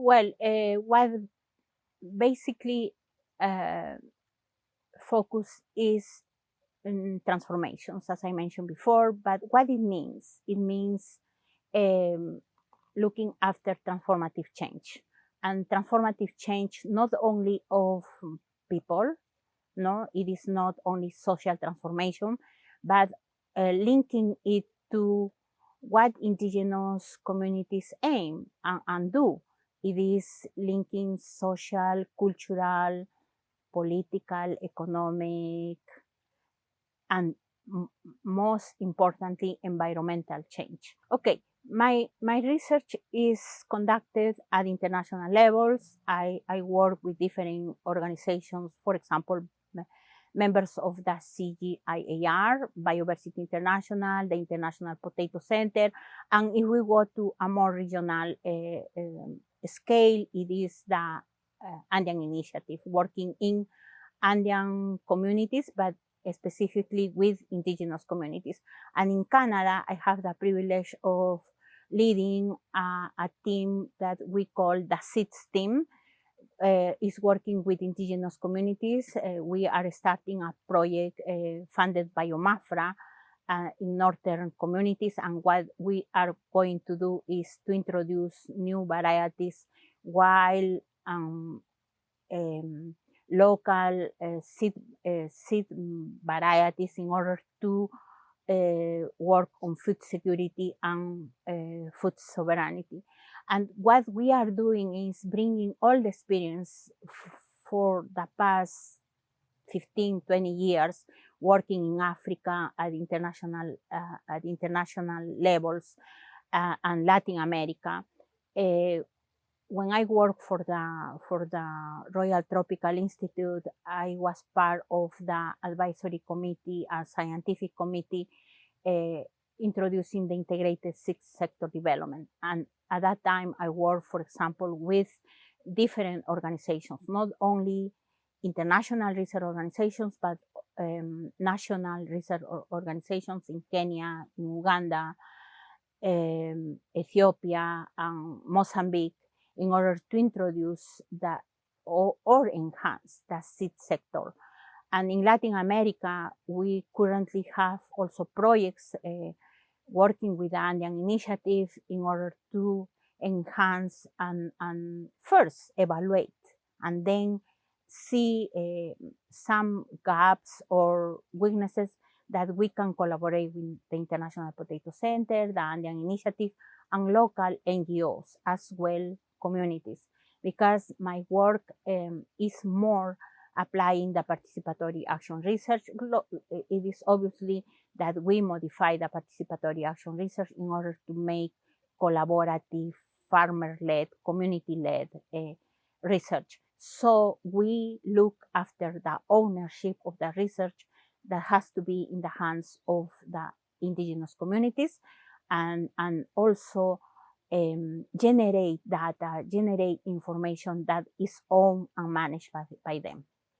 Well, what basically focus is transformations, as I mentioned before, but what it means um, looking after transformative change. And transformative change not only of people, no, it is not only social transformation, but linking it to what indigenous communities aim and do. It is linking social, cultural, political, economic, and most importantly, environmental change. Okay, my research is conducted at international levels. I work with different organizations, for example, members of the CGIAR, Biodiversity International, the International Potato Center, and if we go to a more regional scale, it is the Andean Initiative, working in Andean communities, but specifically with indigenous communities. And in Canada, I have the privilege of leading a team that we call the SITS team. Is working with indigenous communities. We are starting a project funded by OMAFRA in northern communities, and what we are going to do is to introduce new varieties while local seed varieties in order to work on food security and food sovereignty. And what we are doing is bringing all the experience for the past 15, 20 years working in Africa at international levels and Latin America. When I worked for the Royal Tropical Institute, I was part of the advisory committee, a scientific committee, introducing the integrated sixth sector development. And at that time, I worked, for example, with different organizations, not only international research organizations, but national research organizations in Kenya, in Uganda, Ethiopia, and Mozambique, in order to introduce or enhance the seed sector. And in Latin America, we currently have also projects working with the Andean Initiative in order to enhance and first evaluate and then see some gaps or weaknesses that we can collaborate with the International Potato Center, the Andean Initiative, and local NGOs, as well communities, because my work is more applying the participatory action research. It is obviously that we modify the participatory action research in order to make collaborative, farmer-led, community-led research. So we look after the ownership of the research that has to be in the hands of the indigenous communities, and also generate data, generate information that is owned and managed by them.